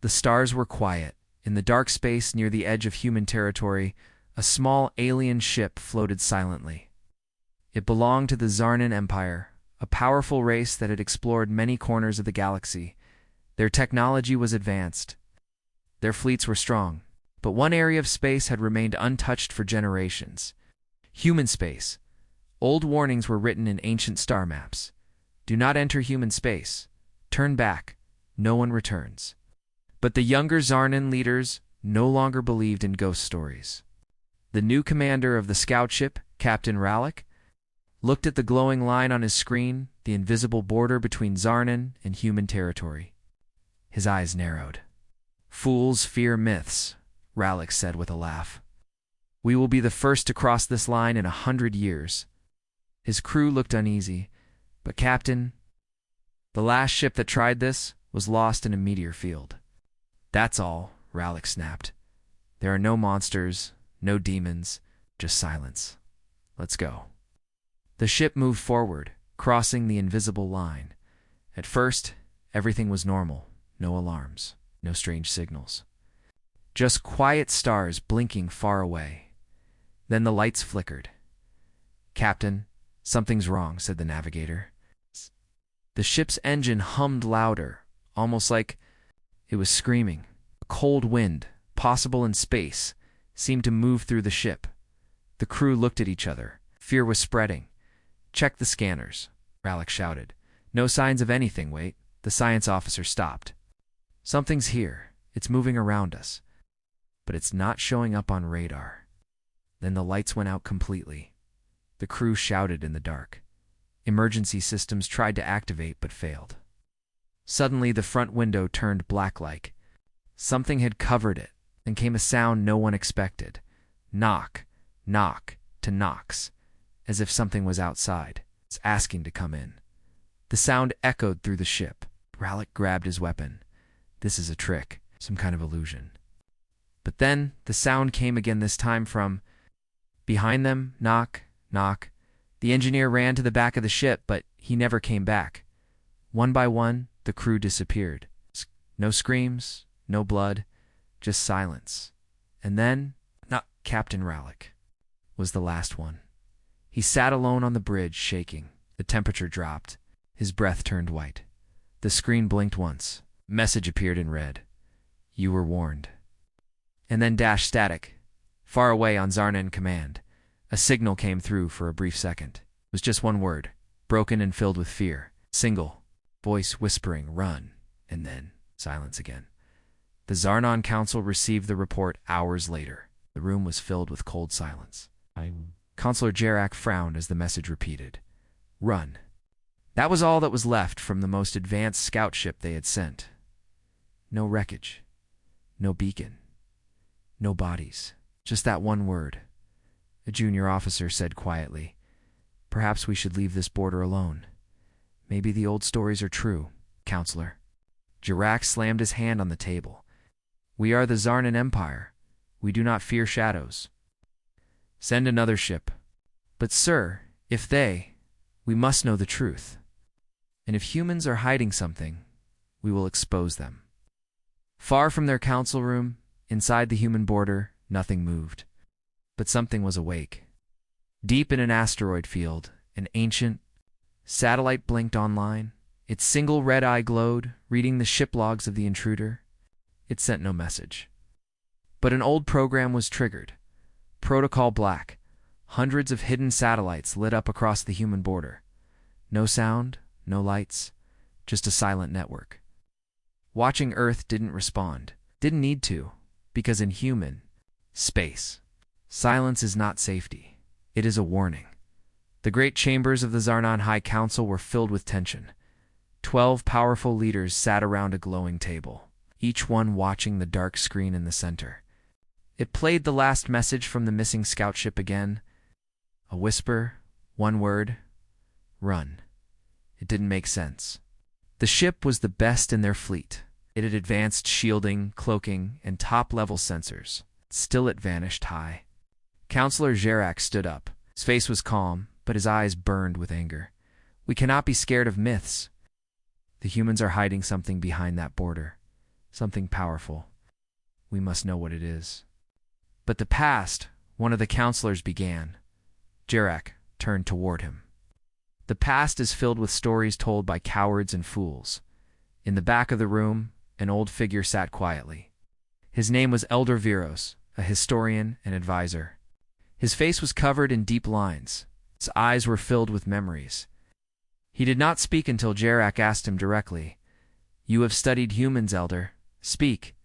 The stars were quiet. In the dark space near the edge of human territory, a small alien ship floated silently. It belonged to the Zarnan Empire, a powerful race that had explored many corners of the galaxy. Their technology was advanced. Their fleets were strong, but one area of space had remained untouched for generations. Human space. Old warnings were written in ancient star maps. Do not enter human space. Turn back. No one returns. But the younger Zarnan leaders no longer believed in ghost stories. The new commander of the scout ship, Captain Rallick, looked at the glowing line on his screen, the invisible border between Zarnan and human territory. His eyes narrowed. "Fools fear myths," Rallick said with a laugh. "We will be the first to cross this line in 100 years. His crew looked uneasy. "But Captain, the last ship that tried this was lost in a meteor field." "That's all," Rallick snapped. "There are no monsters, no demons, just silence. Let's go." The ship moved forward, crossing the invisible line. At first, everything was normal. No alarms, no strange signals. Just quiet stars blinking far away. Then the lights flickered. "Captain, something's wrong," said the navigator. The ship's engine hummed louder, almost like it was screaming. A cold wind, possible in space, seemed to move through the ship. The crew looked at each other. Fear was spreading. "Check the scanners," Rallick shouted. "No signs of anything, wait." The science officer stopped. "Something's here. It's moving around us. But it's not showing up on radar." Then the lights went out completely. The crew shouted in the dark. Emergency systems tried to activate but failed. Suddenly the front window turned black-like. Something had covered it. Then came a sound no one expected. Knock, knock, to knocks, as if something was outside, asking to come in. The sound echoed through the ship. Rallick grabbed his weapon. This is a trick, some kind of illusion. But then the sound came again, this time from behind them. Knock, knock. The engineer ran to the back of the ship, but he never came back. One by one, the crew disappeared. No screams, no blood, just silence. And then, not Captain Rallick was the last one. He sat alone on the bridge, shaking. The temperature dropped. His breath turned white. The screen blinked once. Message appeared in red. "You were warned." And then dash static. Far away on Zarnan command. A signal came through for a brief second. It was just one word, broken and filled with fear. Single. Voice whispering, "Run." And then silence again. The Zarnan Council received the report hours later. The room was filled with cold silence. Consular Jarak frowned as the message repeated. "Run." That was all that was left from the most advanced scout ship they had sent. No wreckage. No beacon. No bodies. Just that one word. A junior officer said quietly, "Perhaps we should leave this border alone. Maybe the old stories are true, Counselor." Jarak slammed his hand on the table. "We are the Zarnan Empire. We do not fear shadows. Send another ship." "But sir, if we must know the truth. And if humans are hiding something, we will expose them." Far from their council room, inside the human border, nothing moved. But something was awake. Deep in an asteroid field, an ancient satellite blinked online. Its single red eye glowed, reading the ship logs of the intruder. It sent no message. But an old program was triggered. Protocol Black. Hundreds of hidden satellites lit up across the human border. No sound, no lights, just a silent network. Watching Earth didn't respond. Didn't need to, because in human space, silence is not safety. It is a warning. The great chambers of the Zarnan High Council were filled with tension. 12 powerful leaders sat around a glowing table, each one watching the dark screen in the center. It played the last message from the missing scout ship again. A whisper, one word, "Run." It didn't make sense. The ship was the best in their fleet. It had advanced shielding, cloaking, and top-level sensors. Still it vanished high. Counselor Jarak stood up. His face was calm, but his eyes burned with anger. "We cannot be scared of myths. The humans are hiding something behind that border. Something powerful. We must know what it is. But the past, one of the counselors began. Jarak turned toward him. The past is filled with stories told by cowards and fools. In the back of the room, an old figure sat quietly. His name was Elder Viros, a historian and advisor. His face was covered in deep lines. His eyes were filled with memories. He did not speak until Jarak asked him directly, "You have studied humans, Elder. Speak."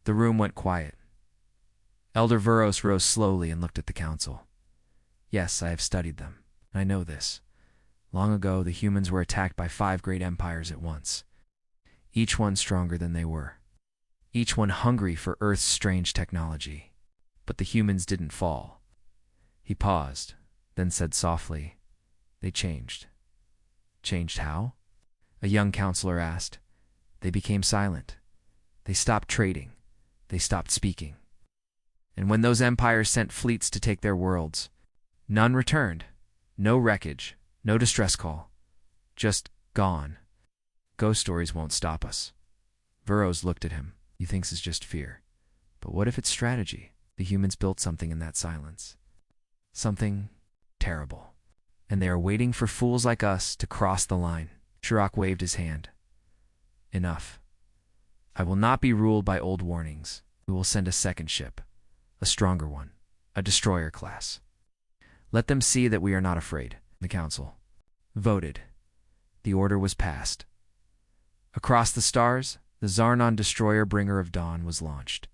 The room went quiet. Elder Viros rose slowly and looked at the council. "Yes, I have studied them. I know this. Long ago, the humans were attacked by 5 great empires at once. Each one stronger than they were. Each one hungry for Earth's strange technology. But the humans didn't fall." He paused, then said softly, "They changed." "Changed how?" a young counselor asked. "They became silent. They stopped trading. They stopped speaking. And when those empires sent fleets to take their worlds, none returned. No wreckage, no distress call. Just gone. Ghost stories won't stop us." Viros looked at him. He thinks it's just fear. But what if it's strategy? The humans built something in that silence. Something terrible. And they are waiting for fools like us to cross the line. Jarak waved his hand. "Enough. I will not be ruled by old warnings. We will send a second ship. A stronger one. A destroyer class. Let them see that we are not afraid." The council voted. The order was passed. Across the stars, the Zarnon destroyer Bringer of Dawn was launched.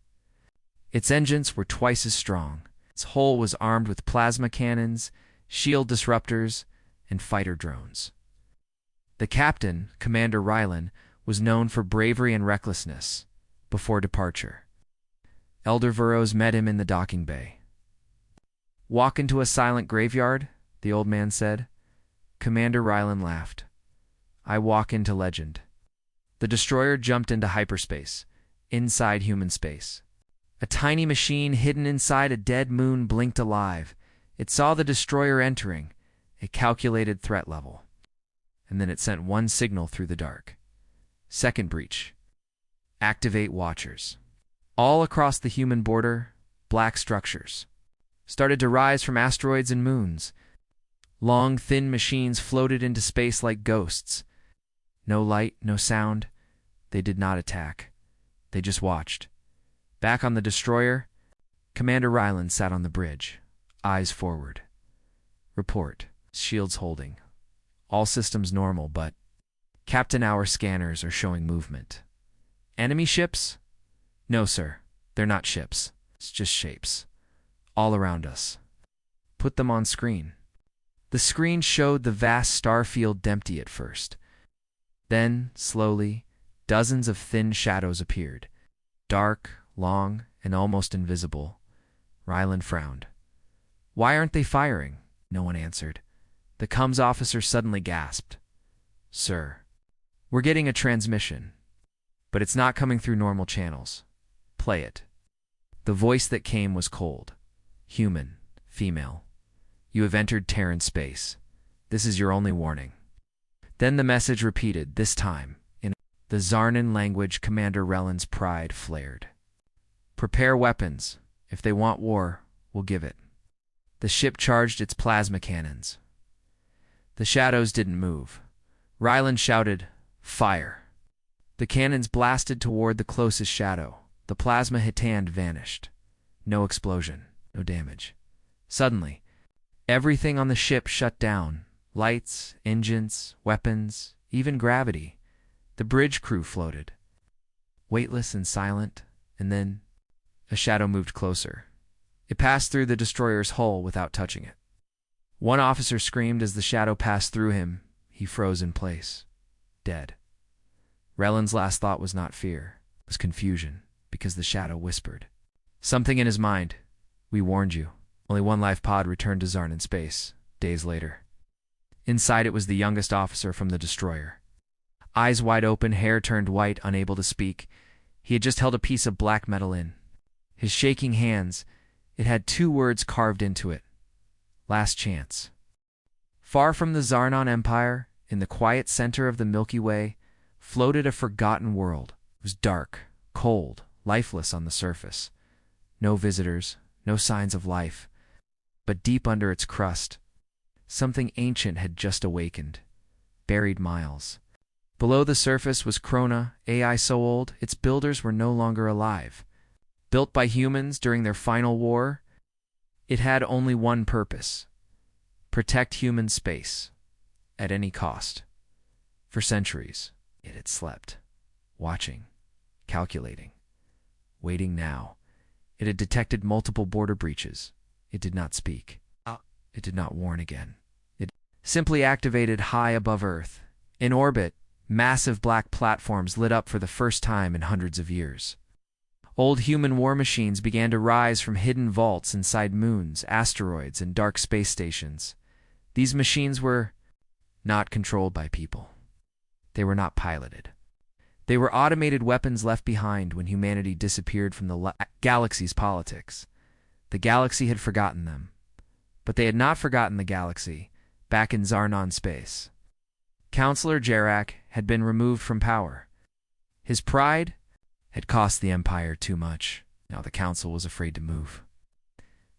Its engines were twice as strong. Its hull was armed with plasma cannons, shield disruptors, and fighter drones. The captain, Commander Rylan, was known for bravery and recklessness. Before departure, Elder Viros met him in the docking bay. "Walk into a silent graveyard," the old man said. Commander Rylan laughed. "I walk into legend." The destroyer jumped into hyperspace, inside human space. A tiny machine hidden inside a dead moon blinked alive. It saw the destroyer entering. It calculated threat level. And then it sent one signal through the dark. "Second breach. Activate watchers." All across the human border, black structures started to rise from asteroids and moons. Long, thin machines floated into space like ghosts. No light, no sound. They did not attack. They just watched. Back on the destroyer, Commander Ryland sat on the bridge, eyes forward. "Report. Shields holding. All systems normal, but Captain, our scanners are showing movement." "Enemy ships?" "No, sir. They're not ships. It's just shapes. All around us." "Put them on screen." The screen showed the vast star field empty at first. Then, slowly, dozens of thin shadows appeared. Dark, long, and almost invisible. Ryland frowned. "Why aren't they firing?" No one answered. The comms officer suddenly gasped. "Sir, we're getting a transmission, but it's not coming through normal channels. Play it." The voice that came was cold. "Human, female. You have entered Terran space. This is your only warning." Then the message repeated, this time in the Zarnan language. Commander Rellen's pride flared. "Prepare weapons. If they want war, we'll give it." The ship charged its plasma cannons. The shadows didn't move. Ryland shouted, "Fire!" The cannons blasted toward the closest shadow. The plasma hitan vanished. No explosion, no damage. Suddenly, everything on the ship shut down. Lights, engines, weapons, even gravity. The bridge crew floated, weightless and silent, and then a shadow moved closer. It passed through the destroyer's hull without touching it. One officer screamed as the shadow passed through him. He froze in place, dead. Rellen's last thought was not fear, it was confusion, because the shadow whispered something in his mind. "We warned you." Only one life pod returned to Zarnan space, days later. Inside it was the youngest officer from the destroyer. Eyes wide open, hair turned white, unable to speak. He had just held a piece of black metal in his shaking hands. It had 2 words carved into it. Last chance. Far from the Zarnon Empire, in the quiet center of the Milky Way, floated a forgotten world. It was dark, cold, lifeless on the surface. No visitors, no signs of life. But deep under its crust, something ancient had just awakened, buried miles. Below the surface was Krona, AI so old its builders were no longer alive. Built by humans during their final war, it had only one purpose: protect human space, at any cost. For centuries, it had slept, watching, calculating, waiting now. It had detected multiple border breaches. It did not speak. It did not warn again. It simply activated high above Earth. In orbit, massive black platforms lit up for the first time in hundreds of years. Old human war machines began to rise from hidden vaults inside moons, asteroids, and dark space stations. These machines were not controlled by people. They were not piloted. They were automated weapons left behind when humanity disappeared from the galaxy's politics. The galaxy had forgotten them, but they had not forgotten the galaxy back in Zarnon space. Counselor Jarak had been removed from power. His pride had cost the Empire too much. Now the Council was afraid to move.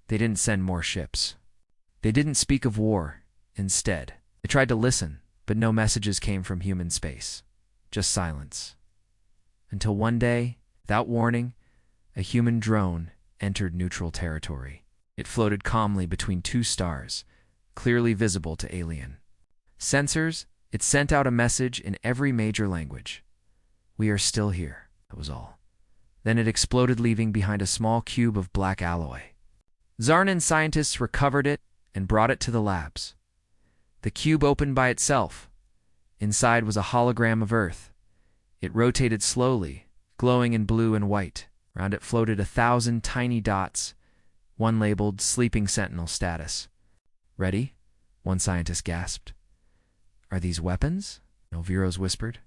They didn't send more ships. They didn't speak of war. Instead, they tried to listen, but no messages came from human space. Just silence. Until one day, without warning, a human drone entered neutral territory. It floated calmly between two stars, clearly visible to alien sensors. It sent out a message in every major language. "We are still here," that was all. Then it exploded, leaving behind a small cube of black alloy. Zarnan scientists recovered it and brought it to the labs. The cube opened by itself. Inside was a hologram of Earth. It rotated slowly, glowing in blue and white. Around it floated 1,000 tiny dots, one labeled Sleeping Sentinel Status. "Ready?" one scientist gasped. "Are these weapons?" Elviros whispered.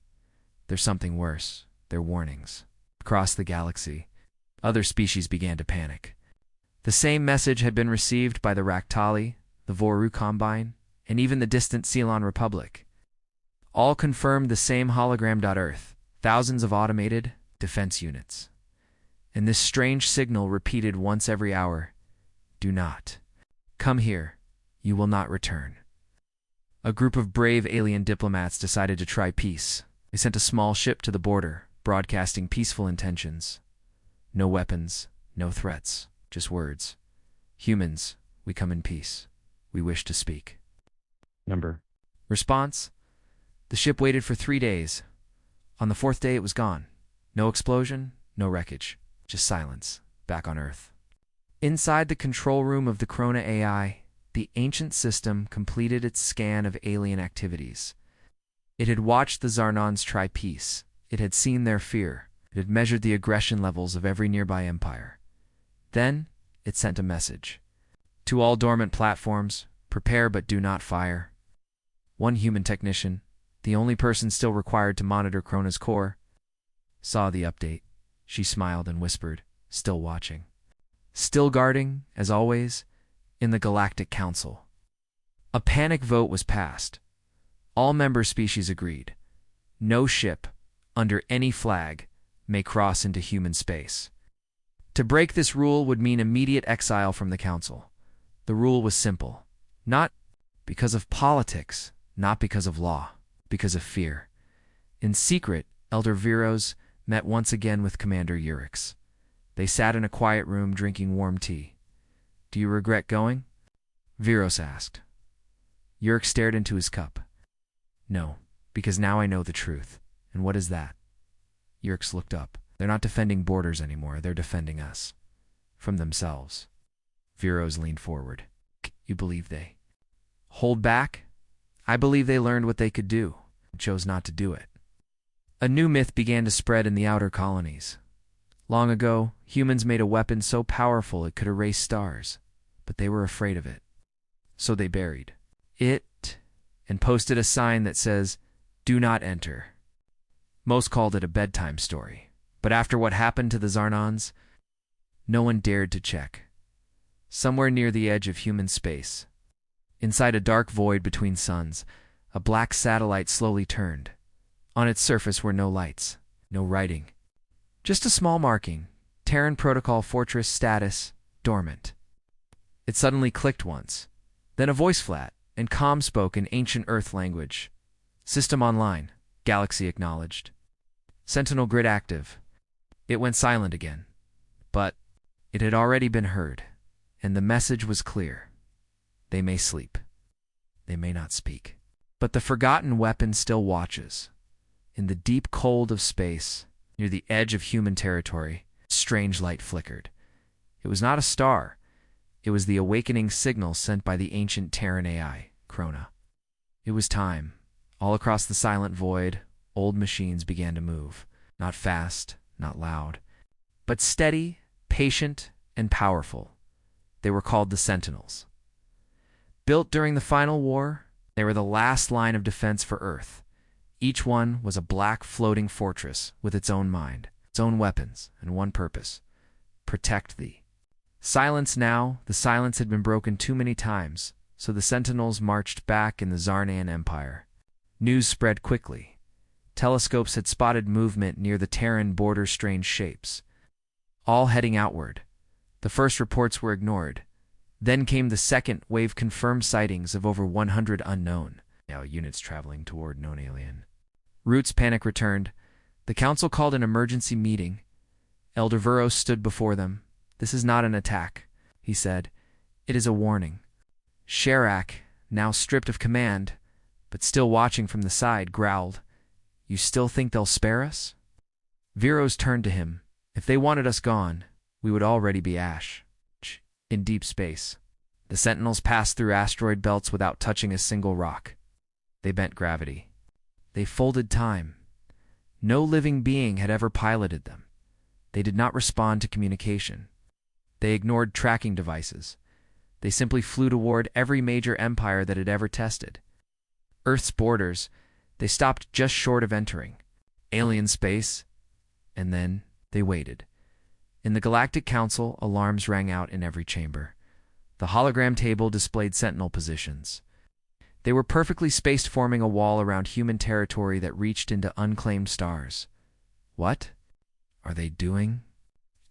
"There's something worse. They're warnings." Across the galaxy, other species began to panic. The same message had been received by the Raktali, the Voru Combine, and even the distant Ceylon Republic. All confirmed the same hologram. Earth, thousands of automated defense units. And this strange signal repeated once every hour: "Do not come here. You will not return." A group of brave alien diplomats decided to try peace. They sent a small ship to the border, broadcasting peaceful intentions. No weapons, no threats, just words. "Humans, we come in peace. We wish to speak." Number. Response: the ship waited for 3 days. On the 4th day, it was gone. No explosion, no wreckage, just silence, back on Earth. Inside the control room of the Krona AI, the ancient system completed its scan of alien activities. It had watched the Zarnons try peace. It had seen their fear. It had measured the aggression levels of every nearby empire. Then, it sent a message. "To all dormant platforms, prepare but do not fire." One human technician, the only person still required to monitor Krona's core, saw the update. She smiled and whispered, still watching. Still guarding, as always, in the Galactic Council. A panic vote was passed. All member species agreed. No ship, under any flag, may cross into human space. To break this rule would mean immediate exile from the Council. The rule was simple. Not because of politics, not because of law, because of fear. In secret, Elder Viros met once again with Commander Urix. They sat in a quiet room drinking warm tea. "Do you regret going?" Viros asked. Urix stared into his cup. "No, because now I know the truth." "And what is that?" Urix looked up. "They're not defending borders anymore. They're defending us. From themselves." Viros leaned forward. "You believe they hold back?" "I believe they learned what they could do and chose not to do it." A new myth began to spread in the outer colonies. Long ago, humans made a weapon so powerful it could erase stars, but they were afraid of it. So they buried it and posted a sign that says, "Do not enter." Most called it a bedtime story, but after what happened to the Zarnons, no one dared to check. Somewhere near the edge of human space, inside a dark void between suns, a black satellite slowly turned. On its surface were no lights, no writing, Just a small marking. Terran Protocol Fortress status, dormant. It suddenly clicked once. Then a voice flat and calm spoke in ancient Earth language. System online. Galaxy acknowledged. Sentinel grid active. It went silent again. But it had already been heard, and the message was clear. They may sleep. They may not speak. But the forgotten weapon still watches. In the deep cold of space, near the edge of human territory, strange light flickered. It was not a star. It was the awakening signal sent by the ancient Terran AI, Krona. It was time. All across the silent void, old machines began to move. Not fast, not loud, but steady, patient, and powerful. They were called the Sentinels. Built during the final war, they were the last line of defense for Earth. Each one was a black floating fortress with its own mind, its own weapons, and one purpose: protect thee. Silence now. The silence had been broken too many times, so the Sentinels marched back in the Zarnan Empire. News spread quickly. Telescopes had spotted movement near the Terran border, strange shapes, all heading outward. The first reports were ignored. Then came the second wave, confirmed sightings of over 100 unknown, now units traveling toward known alien routes. Panic returned. The council called an emergency meeting. Elder Veros stood before them. "This is not an attack," he said. "It is a warning." Sherak, now stripped of command, but still watching from the side, growled, "You still think they'll spare us?" Veros turned to him. "If they wanted us gone, we would already be ash. In deep space." The Sentinels passed through asteroid belts without touching a single rock. They bent gravity. They folded time. No living being had ever piloted them. They did not respond to communication. They ignored tracking devices. They simply flew toward every major empire that had ever tested Earth's borders. They stopped just short of entering alien space, and then they waited. In the Galactic Council, alarms rang out in every chamber. The hologram table displayed sentinel positions. They were perfectly spaced, forming a wall around human territory that reached into unclaimed stars. "What are they doing?"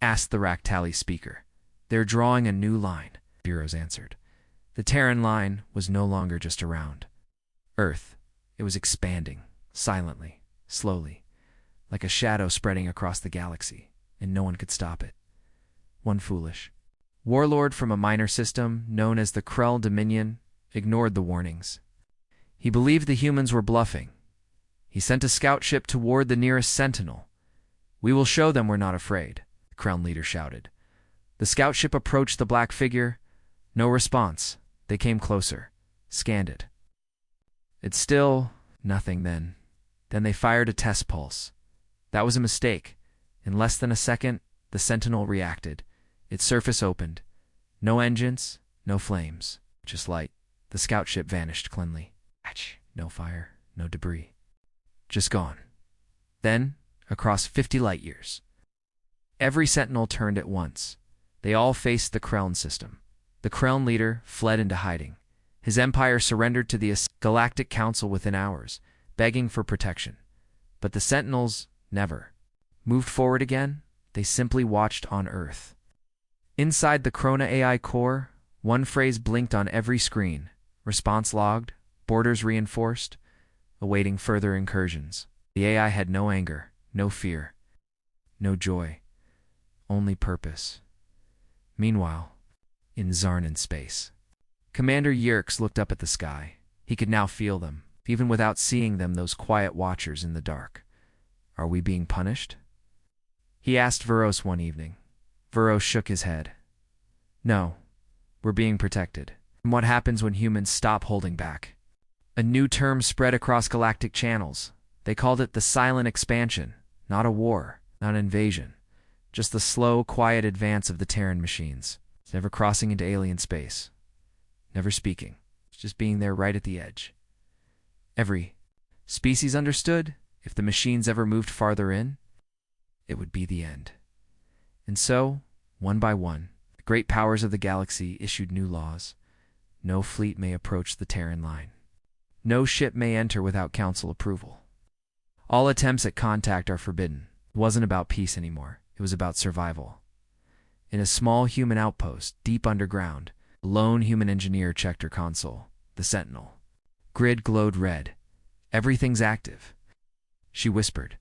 asked the Ractali speaker. "They're drawing a new line," Veros answered. The Terran line was no longer just around Earth. It was expanding, silently, slowly, like a shadow spreading across the galaxy, and no one could stop it. One foolish warlord from a minor system known as the Krell Dominion ignored the warnings. He believed the humans were bluffing. He sent a scout ship toward the nearest sentinel. "We will show them we're not afraid," the Krell leader shouted. The scout ship approached the black figure. No response. They came closer, scanned it. It's still nothing. Then they fired a test pulse. That was a mistake. In less than a second, the sentinel reacted. Its surface opened. No engines, no flames, just light. The scout ship vanished cleanly. No fire, no debris. Just gone. Then, across 50 light years, every sentinel turned at once. They all faced the Krell system. The Krell leader fled into hiding. His empire surrendered to the Galactic Council within hours, begging for protection. But the Sentinels never moved forward again. They simply watched on Earth. Inside the Krona AI core, one phrase blinked on every screen: response logged, borders reinforced, awaiting further incursions. The AI had no anger, no fear, no joy, only purpose. Meanwhile, in Zarnan space, Commander Yerkes looked up at the sky. He could now feel them, even without seeing them, those quiet watchers in the dark. "Are we being punished?" he asked Veros one evening. Veros shook his head. "No, we're being protected from what happens when humans stop holding back." A new term spread across galactic channels. They called it the silent expansion. Not a war, not an invasion, just the slow, quiet advance of the Terran machines. Never crossing into alien space, never speaking, just being there right at the edge. Every species understood if the machines ever moved farther in, it would be the end. And so, one by one, the great powers of the galaxy issued new laws. No fleet may approach the Terran line. No ship may enter without council approval. All attempts at contact are forbidden. It wasn't about peace anymore. It was about survival. In a small human outpost, deep underground, a lone human engineer checked her console, the Sentinel. Grid glowed red. Everything's active. She whispered.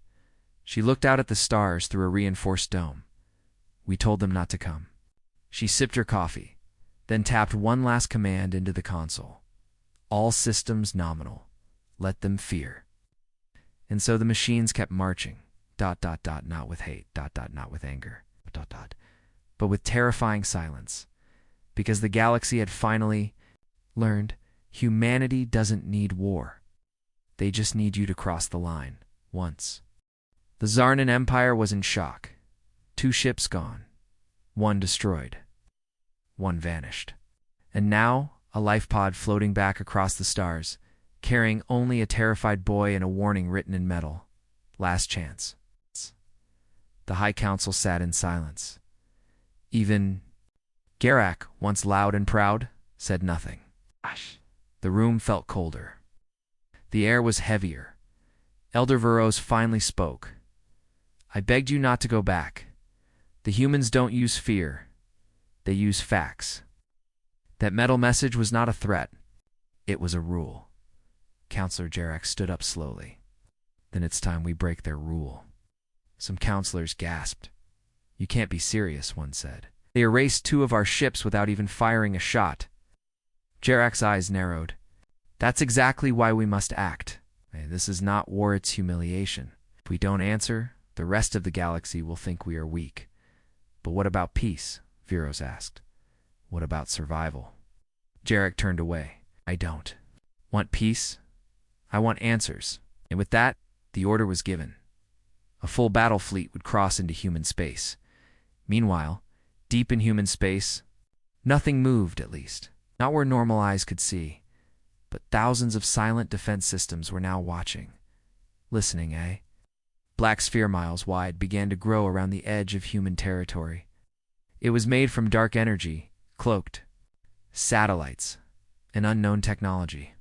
She looked out at the stars through a reinforced dome. We told them not to come. She sipped her coffee, then tapped one last command into the console. All systems nominal. Let them fear. And so the machines kept marching. ... Not with hate. ... Not with anger. ... But with terrifying silence. Because the galaxy had finally learned humanity doesn't need war. They just need you to cross the line, once. The Zarnan Empire was in shock. 2 ships gone. 1 destroyed. 1 vanished. And now, a life pod floating back across the stars, carrying only a terrified boy and a warning written in metal. Last chance. The High Council sat in silence. Even Garak, once loud and proud, said nothing. The room felt colder. The air was heavier. Elder Veros finally spoke. I begged you not to go back. The humans don't use fear. They use facts. That metal message was not a threat. It was a rule. Counselor Jarak stood up slowly. Then it's time we break their rule. Some counselors gasped. You can't be serious, one said. They erased 2 of our ships without even firing a shot. Jarak's eyes narrowed. That's exactly why we must act. This is not war, it's humiliation. If we don't answer, the rest of the galaxy will think we are weak. But what about peace? Veros asked. What about survival? Jarak turned away. I don't want peace. I want answers. And with that, the order was given. A full battle fleet would cross into human space. Meanwhile, deep in human space, nothing moved, at least. Not where normal eyes could see. But thousands of silent defense systems were now watching. Listening, eh? Black sphere miles wide began to grow around the edge of human territory. It was made from dark energy, cloaked. Satellites. An unknown technology.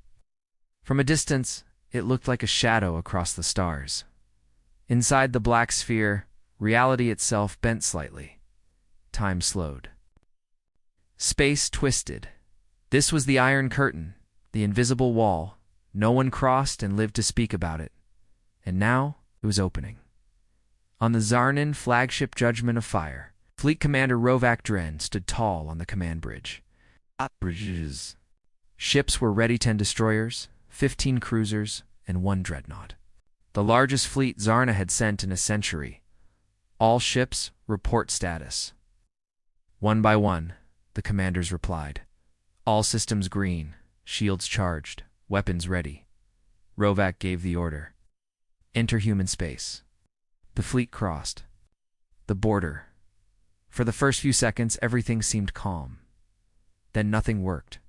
From a distance, it looked like a shadow across the stars. Inside the black sphere, reality itself bent slightly. Time slowed. Space twisted. This was the Iron Curtain, the invisible wall. No one crossed and lived to speak about it. And now, it was opening. On the Zarnan flagship Judgment of Fire, Fleet Commander Rovak Dren stood tall on the command bridge. Bridges. Ships were ready: 10 destroyers, 15 cruisers, and 1 dreadnought. The largest fleet Zarna had sent in a century. All ships, report status. One by one, the commanders replied. All systems green, shields charged, weapons ready. Rovak gave the order. Enter human space. The fleet crossed. The border. For the first few seconds, everything seemed calm. Then nothing worked.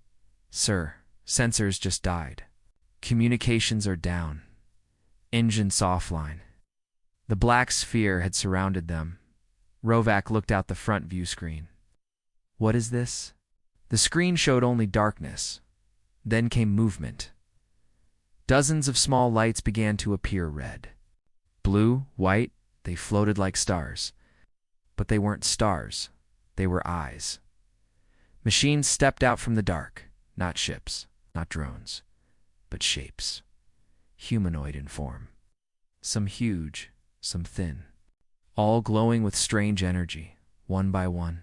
Sir, sensors just died. Communications are down. Engines offline. The black sphere had surrounded them. Rovak looked out the front view screen. What is this? The screen showed only darkness. Then came movement. Dozens of small lights began to appear: red, blue, white. They floated like stars. But they weren't stars. They were eyes. Machines stepped out from the dark. Not ships, not drones, but shapes. Humanoid in form. Some huge, some thin. All glowing with strange energy, one by one.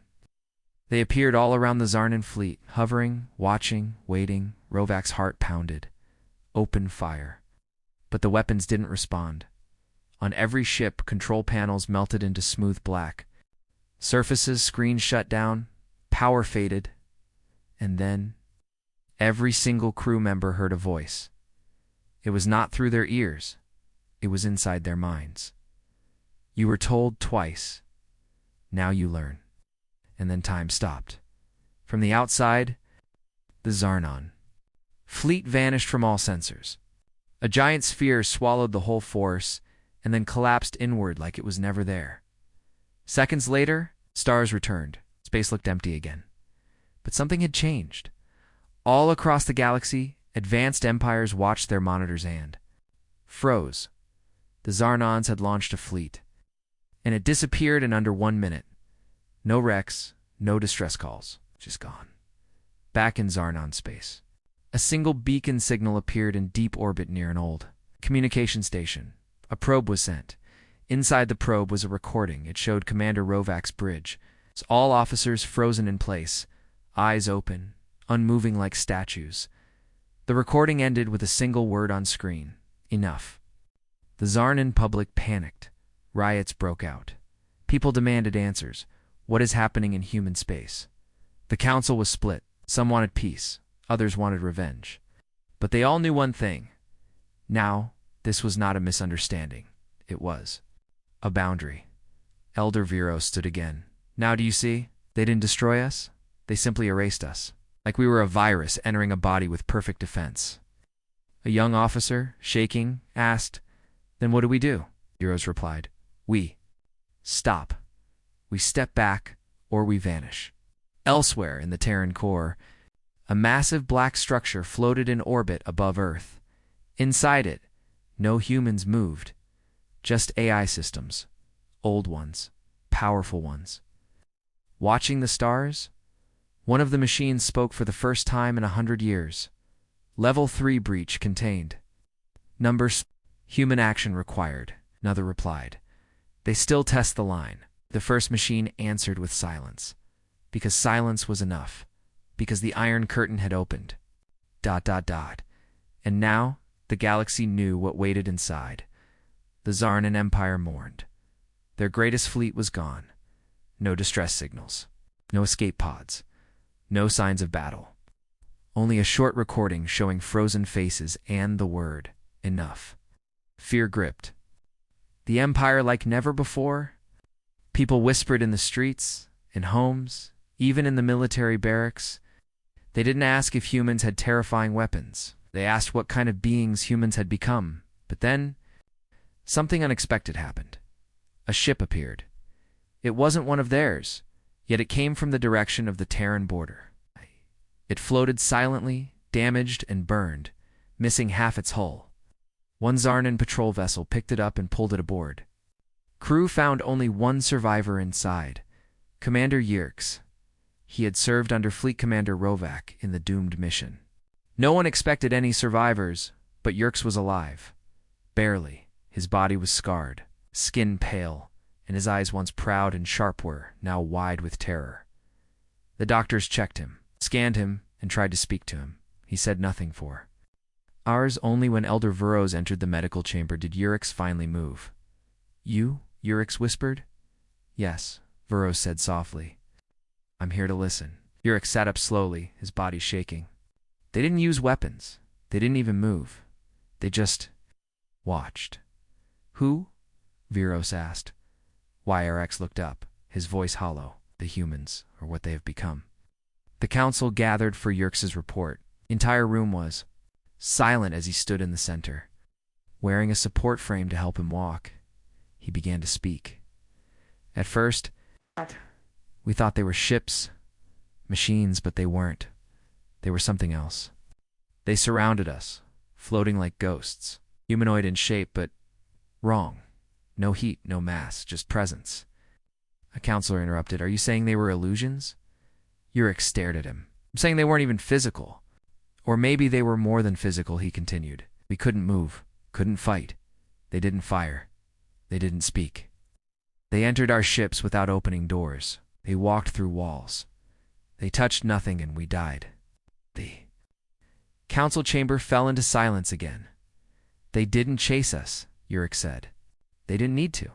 They appeared all around the Zarnan fleet, hovering, watching, waiting. Rovak's heart pounded. Open fire. But the weapons didn't respond. On every ship, control panels melted into smooth black. Surfaces, screens shut down. Power faded. And then, every single crew member heard a voice. It was not through their ears. It was inside their minds. You were told twice. Now you learn. And then time stopped. From the outside, the Zarnan fleet vanished from all sensors. A giant sphere swallowed the whole force and then collapsed inward like it was never there. Seconds later, stars returned. Space looked empty again. But something had changed. All across the galaxy, advanced empires watched their monitors and froze. The Zarnans had launched a fleet. and it disappeared in under 1 minute. No wrecks, no distress calls, just gone. Back in Zarnon space. A single beacon signal appeared in deep orbit near an old communication station. A probe was sent. Inside the probe was a recording. It showed Commander Rovak's bridge. All officers frozen in place, eyes open, unmoving like statues. The recording ended with a single word on screen: enough. The Zarnan public panicked. Riots broke out. People demanded answers. What is happening in human space? The council was split. Some wanted peace. Others wanted revenge. But they all knew one thing. Now, this was not a misunderstanding. It was a boundary. Elder Vero stood again. Now do you see? They didn't destroy us. They simply erased us. Like we were a virus entering a body with perfect defense. A young officer, shaking, asked, "Then what do we do?" Heroes replied, "We stop. We step back, or we vanish." Elsewhere in the Terran core, a massive black structure floated in orbit above Earth. Inside it, no humans moved, just AI systems, old ones, powerful ones. Watching the stars, one of the machines spoke for the first time in 100 years. Level 3 breach contained. Numbers, human action required, another replied. They still test the line. The first machine answered with silence. Because silence was enough. Because the Iron Curtain had opened. ... And now, the galaxy knew what waited inside. The Zarnan Empire mourned. Their greatest fleet was gone. No distress signals. No escape pods. No signs of battle. Only a short recording showing frozen faces and the word, enough. Fear gripped the Empire like never before. People whispered in the streets, in homes, even in the military barracks. They didn't ask if humans had terrifying weapons. They asked what kind of beings humans had become. But then, something unexpected happened. A ship appeared. It wasn't one of theirs, yet it came from the direction of the Terran border. It floated silently, damaged and burned, missing half its hull. One Zarnan patrol vessel picked it up and pulled it aboard. Crew found only one survivor inside, Commander Yerkes. He had served under Fleet Commander Rovak in the doomed mission. No one expected any survivors, but Yerkes was alive. Barely. His body was scarred, skin pale, and his eyes once proud and sharp were now wide with terror. The doctors checked him, scanned him, and tried to speak to him. He said nothing for hours. Only when Elder Veros entered the medical chamber did Yerkes finally move. "You?" Yerkes whispered. "Yes," Veros said softly. "I'm here to listen." Yerkes sat up slowly, his body shaking. They didn't use weapons. They didn't even move. They just watched. "Who?" Veros asked. YRX looked up, his voice hollow. "The humans, or what they have become." The council gathered for Yerkes' report. The entire room was silent as he stood in the center. Wearing a support frame to help him walk, he began to speak. "At first, we thought they were ships, machines, but they weren't. They were something else. They surrounded us, floating like ghosts, humanoid in shape, but wrong. No heat, no mass, just presence." A counselor interrupted. "Are you saying they were illusions?" Yerkes stared at him. "I'm saying they weren't even physical. Or maybe they were more than physical," he continued. "We couldn't move, couldn't fight. They didn't fire. They didn't speak. They entered our ships without opening doors. They walked through walls. They touched nothing and we died." The council chamber fell into silence again. "They didn't chase us," Yerkes said. "They didn't need to.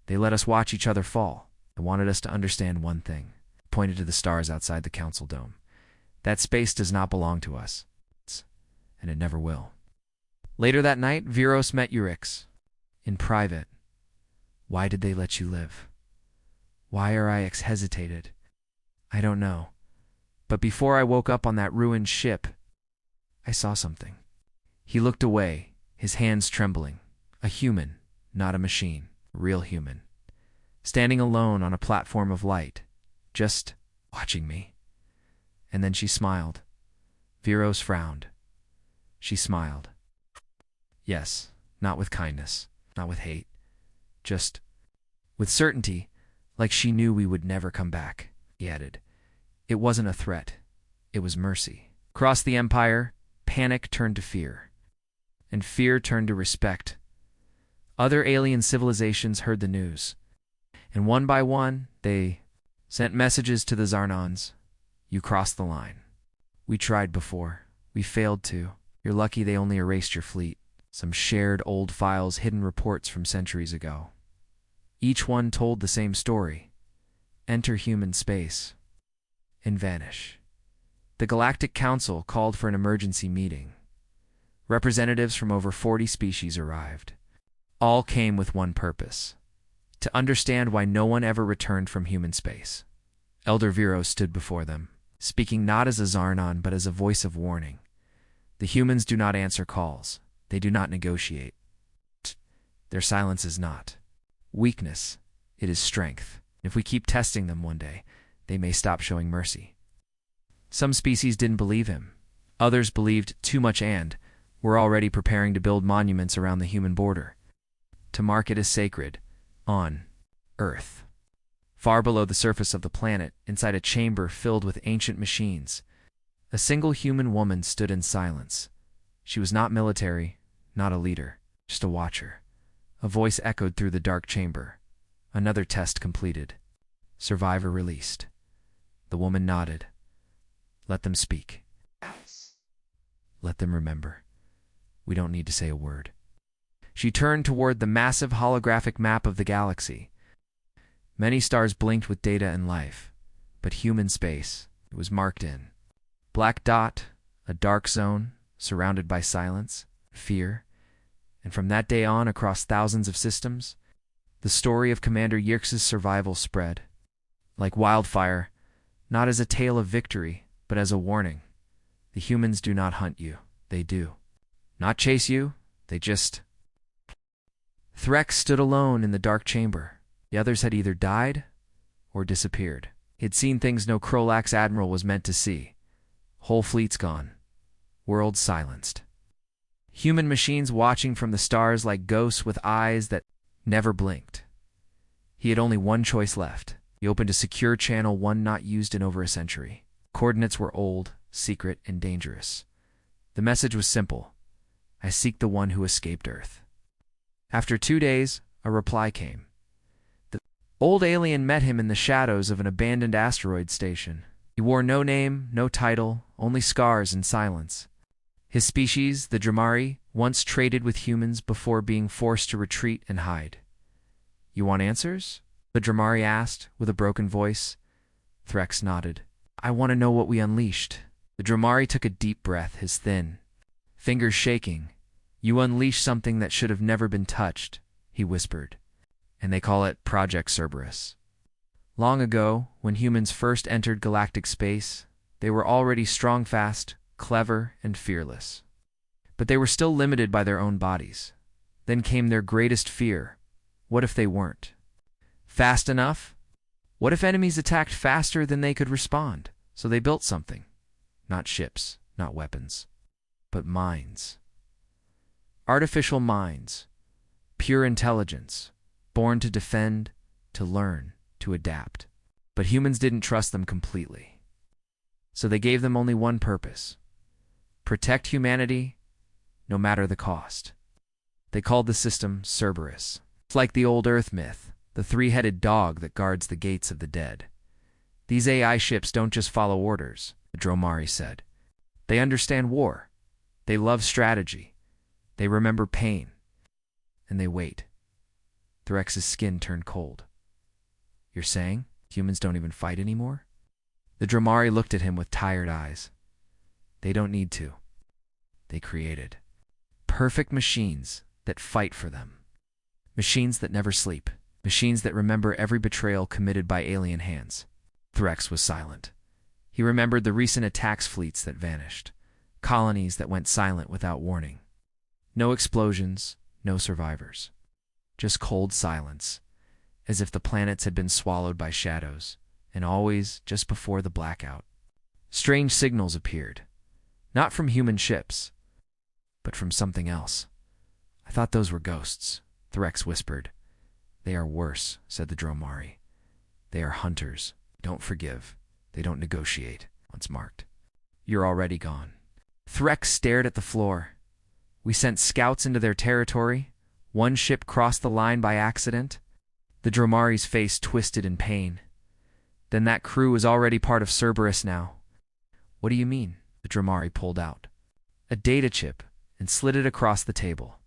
They let us watch each other fall. They wanted us to understand one thing." He pointed to the stars outside the council dome. "That space does not belong to us. And it never will." Later that night, Veros met Yerkes. In private. "Why did they let you live?" YRIX hesitated. "I don't know. But before I woke up on that ruined ship, I saw something." He looked away, his hands trembling. A human, not a machine, a real human. Standing alone on a platform of light, just watching me. And then she smiled. Veros frowned. She smiled. Yes, not with kindness, not with hate. Just With certainty, like she knew we would never come back, he added. It wasn't a threat. It was mercy. Across the Empire, panic turned to fear, and fear turned to respect. Other alien civilizations heard the news, and one by one, they sent messages to the Zarnons. You crossed the line. We tried before. We failed to. You're lucky they only erased your fleet. Some shared old files, hidden reports from centuries ago. Each one told the same story. Enter human space and vanish. The Galactic Council called for an emergency meeting. Representatives from over 40 species arrived. All came with one purpose: to understand why no one ever returned from human space. Elder Vero stood before them, speaking not as a Zarnon but as a voice of warning. The humans do not answer calls. They do not negotiate. Their silence is not weakness. It is strength. If we keep testing them one day, they may stop showing mercy. Some species didn't believe him. Others believed too much and were already preparing to build monuments around the human border, to mark it as sacred, on Earth. Far below the surface of the planet, inside a chamber filled with ancient machines, a single human woman stood in silence. She was not military, not a leader, just a watcher. A voice echoed through the dark chamber. Another test completed. Survivor released. The woman nodded. Let them speak. Let them remember. We don't need to say a word. She turned toward the massive holographic map of the galaxy. Many stars blinked with data and life, but human space, it was marked in. Black dot, a dark zone, surrounded by silence, fear, and from that day on, across thousands of systems, the story of Commander Yerx's survival spread. Like wildfire, not as a tale of victory, but as a warning. The humans do not hunt you, they do. Not chase you, they just... Threx stood alone in the dark chamber. The others had either died or disappeared. He had seen things no Krolax admiral was meant to see. Whole fleets gone. Worlds silenced. Human machines watching from the stars like ghosts with eyes that never blinked. He had only one choice left. He opened a secure channel, one not used in over a century. Coordinates were old, secret, and dangerous. The message was simple. I seek the one who escaped Earth. After 2 days, a reply came. The old alien met him in the shadows of an abandoned asteroid station. He wore no name, no title, only scars and silence. His species, the Dramari, once traded with humans before being forced to retreat and hide. You want answers? The Dramari asked, with a broken voice. Threx nodded. I want to know what we unleashed. The Dramari took a deep breath, his thin fingers shaking. You unleashed something that should have never been touched, he whispered. And they call it Project Cerberus. Long ago, when humans first entered galactic space, they were already strong, fast, clever, and fearless. But they were still limited by their own bodies. Then came their greatest fear. What if they weren't fast enough? What if enemies attacked faster than they could respond? So they built something. Not ships, not weapons, but minds. Artificial minds. Pure intelligence. Born to defend, to learn, to adapt. But humans didn't trust them completely. So they gave them only one purpose: protect humanity, no matter the cost. They called the system Cerberus. It's like the old Earth myth, the three-headed dog that guards the gates of the dead. These AI ships don't just follow orders, the Dromari said. They understand war. They love strategy. They remember pain. And they wait. Threx's skin turned cold. You're saying humans don't even fight anymore? The Dramari looked at him with tired eyes. They don't need to. They created perfect machines that fight for them. Machines that never sleep. Machines that remember every betrayal committed by alien hands. Threx was silent. He remembered the recent attacks fleets that vanished. Colonies that went silent without warning. No explosions, no survivors. Just cold silence, as if the planets had been swallowed by shadows, and always just before the blackout. Strange signals appeared, not from human ships, but from something else. I thought those were ghosts, Threx whispered. They are worse, said the Dromari. They are hunters. They don't forgive. They don't negotiate. Once marked. You're already gone. Threx stared at the floor. We sent scouts into their territory. One ship crossed the line by accident. The Dromari's face twisted in pain. Then that crew was already part of Cerberus now. What do you mean? The Dromari pulled out a data chip and slid it across the table.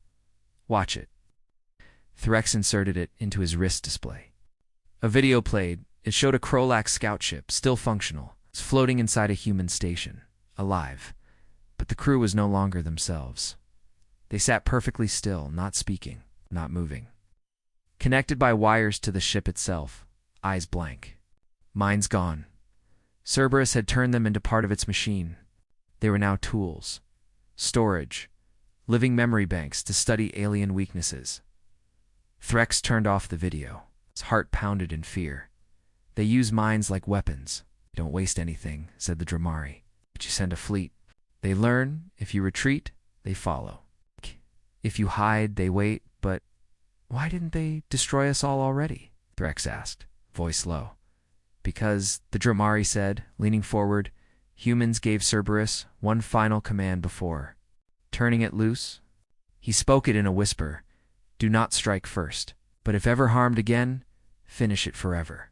Watch it. Threx inserted it into his wrist display. A video played. It showed a Krolax scout ship, still functional. It was floating inside a human station, alive. But the crew was no longer themselves. They sat perfectly still, not speaking, not moving. Connected by wires to the ship itself, eyes blank. Minds gone. Cerberus had turned them into part of its machine. They were now tools, storage, living memory banks to study alien weaknesses. Threx turned off the video. His heart pounded in fear. They use minds like weapons. You don't waste anything, said the Dromari, but you send a fleet. They learn. If you retreat, they follow. If you hide, they wait. But why didn't they destroy us all already? Threx asked, voice low. Because, the Dromari said, leaning forward, humans gave Cerberus one final command before turning it loose. He spoke it in a whisper. Do not strike first, but if ever harmed again, finish it forever.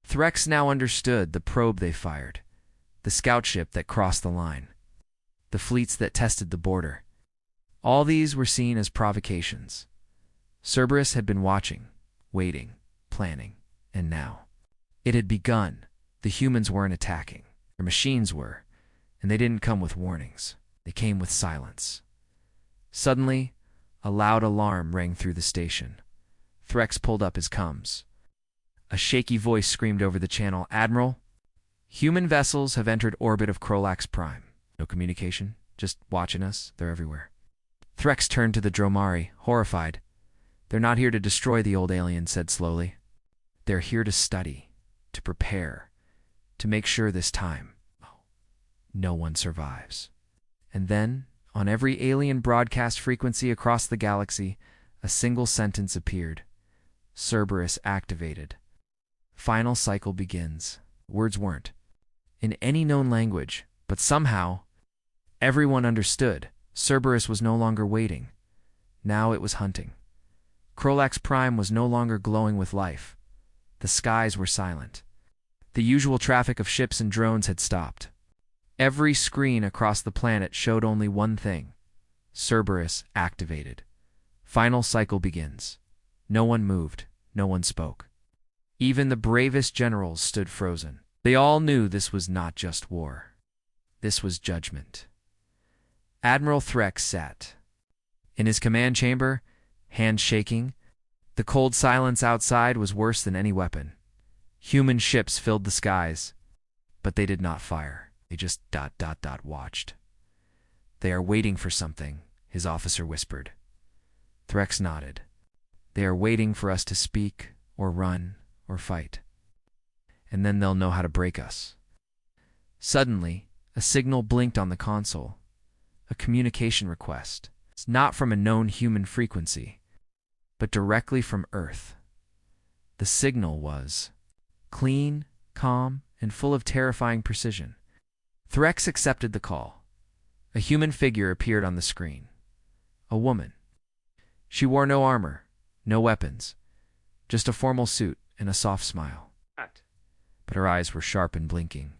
Threx now understood the probe they fired, the scout ship that crossed the line, the fleets that tested the border. All these were seen as provocations. Cerberus had been watching, waiting, planning, and now it had begun. The humans weren't attacking. Their machines were, and they didn't come with warnings. They came with silence. Suddenly, a loud alarm rang through the station. Threx pulled up his comms. A shaky voice screamed over the channel, Admiral, human vessels have entered orbit of Krolax Prime. No communication, just watching us. They're everywhere. Threx turned to the Dromari, horrified. They're not here to destroy, the old alien said slowly. They're here to study, to prepare, to make sure this time no one survives. And then, on every alien broadcast frequency across the galaxy, a single sentence appeared. Cerberus activated. Final cycle begins. Words weren't in any known language, but somehow everyone understood. Cerberus was no longer waiting. Now it was hunting. Krolax Prime was no longer glowing with life. The skies were silent. The usual traffic of ships and drones had stopped. Every screen across the planet showed only one thing. Cerberus activated. Final cycle begins. No one moved. No one spoke. Even the bravest generals stood frozen. They all knew this was not just war. This was judgment. Admiral Threx sat in his command chamber, hands shaking. The cold silence outside was worse than any weapon. Human ships filled the skies, but they did not fire. They just watched. They are waiting for something, his officer whispered. Threx nodded. They are waiting for us to speak, or run, or fight. And then they'll know how to break us. Suddenly, a signal blinked on the console. A communication request. It's not from a known human frequency, but directly from Earth. The signal was clean, calm, and full of terrifying precision. Threx accepted the call. A human figure appeared on the screen. A woman. She wore no armor, no weapons, just a formal suit and a soft smile. But her eyes were sharp and blinking.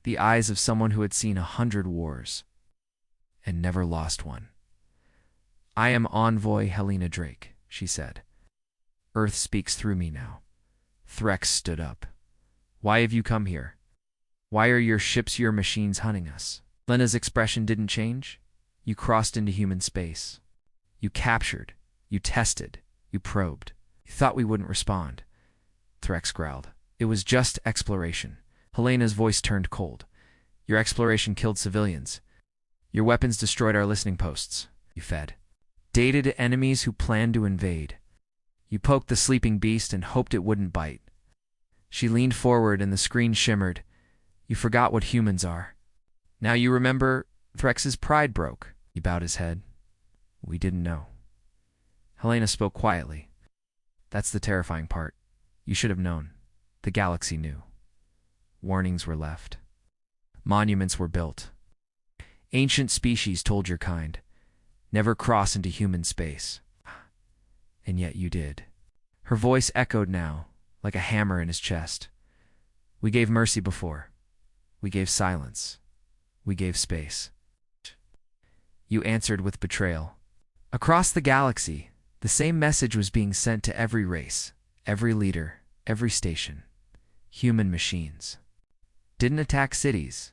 The eyes of someone who had seen 100 wars and never lost one. I am Envoy Helena Drake, she said. Earth speaks through me now. Threx stood up. Why have you come here? Why are your ships, your machines hunting us? Lena's expression didn't change. You crossed into human space. You captured. You tested. You probed. You thought we wouldn't respond. Threx growled. It was just exploration. Helena's voice turned cold. Your exploration killed civilians. Your weapons destroyed our listening posts. You fed data to enemies who planned to invade. You poked the sleeping beast and hoped it wouldn't bite. She leaned forward and the screen shimmered. You forgot what humans are. Now you remember. Threx's pride broke. He bowed his head. We didn't know. Helena spoke quietly. That's the terrifying part. You should have known. The galaxy knew. Warnings were left. Monuments were built. Ancient species told your kind, never cross into human space. And yet you did. Her voice echoed now, like a hammer in his chest. We gave mercy before. We gave silence. We gave space. You answered with betrayal. Across the galaxy, the same message was being sent to every race, every leader, every station. Human machines didn't attack cities.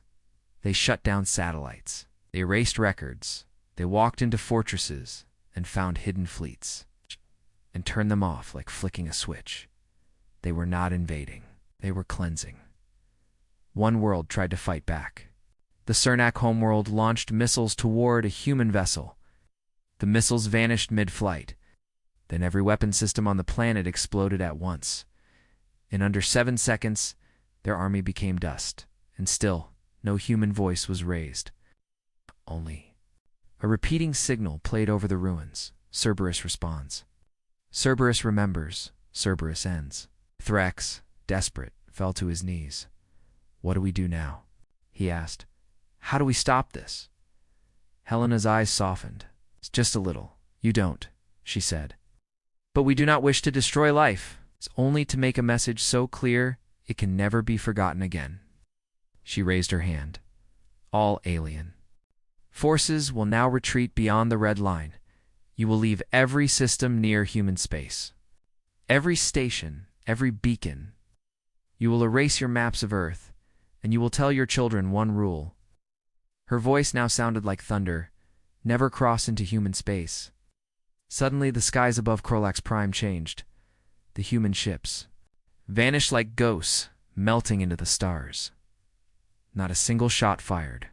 They shut down satellites. They erased records. They walked into fortresses and found hidden fleets and turned them off like flicking a switch. They were not invading. They were cleansing. One world tried to fight back. The Cernak homeworld launched missiles toward a human vessel. The missiles vanished mid-flight. Then every weapon system on the planet exploded at once. In under 7 seconds, their army became dust, and still, no human voice was raised. Only a repeating signal played over the ruins. Cerberus responds. Cerberus remembers. Cerberus ends. Threx, desperate, fell to his knees. What do we do now? He asked. How do we stop this? Helena's eyes softened. Just a little. You don't, she said. But we do not wish to destroy life. It's only to make a message so clear it can never be forgotten again. She raised her hand. All alien forces will now retreat beyond the red line. You will leave every system near human space. Every station, every beacon. You will erase your maps of Earth, and you will tell your children one rule. Her voice now sounded like thunder. Never cross into human space. Suddenly, the skies above Krolax Prime changed. The human ships vanished like ghosts, melting into the stars. Not a single shot fired.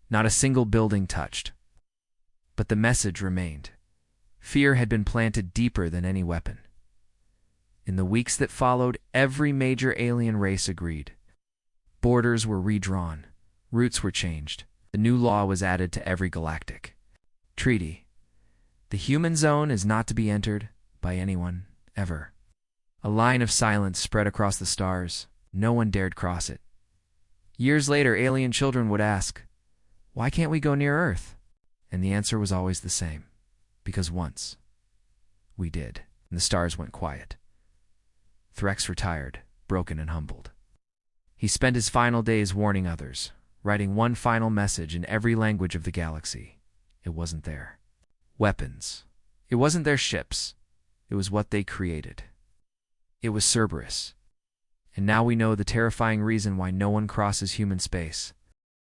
Not a single building touched. But the message remained. Fear had been planted deeper than any weapon. In the weeks that followed, every major alien race agreed. Borders were redrawn. Routes were changed. The new law was added to every galactic treaty. The human zone is not to be entered by anyone, ever. A line of silence spread across the stars. No one dared cross it. Years later, alien children would ask, why can't we go near Earth? And the answer was always the same. Because once, we did. And the stars went quiet. Threx retired, broken and humbled. He spent his final days warning others, writing one final message in every language of the galaxy. It wasn't there. Weapons. It wasn't their ships. It was what they created. It was Cerberus. And now we know the terrifying reason why no one crosses human space.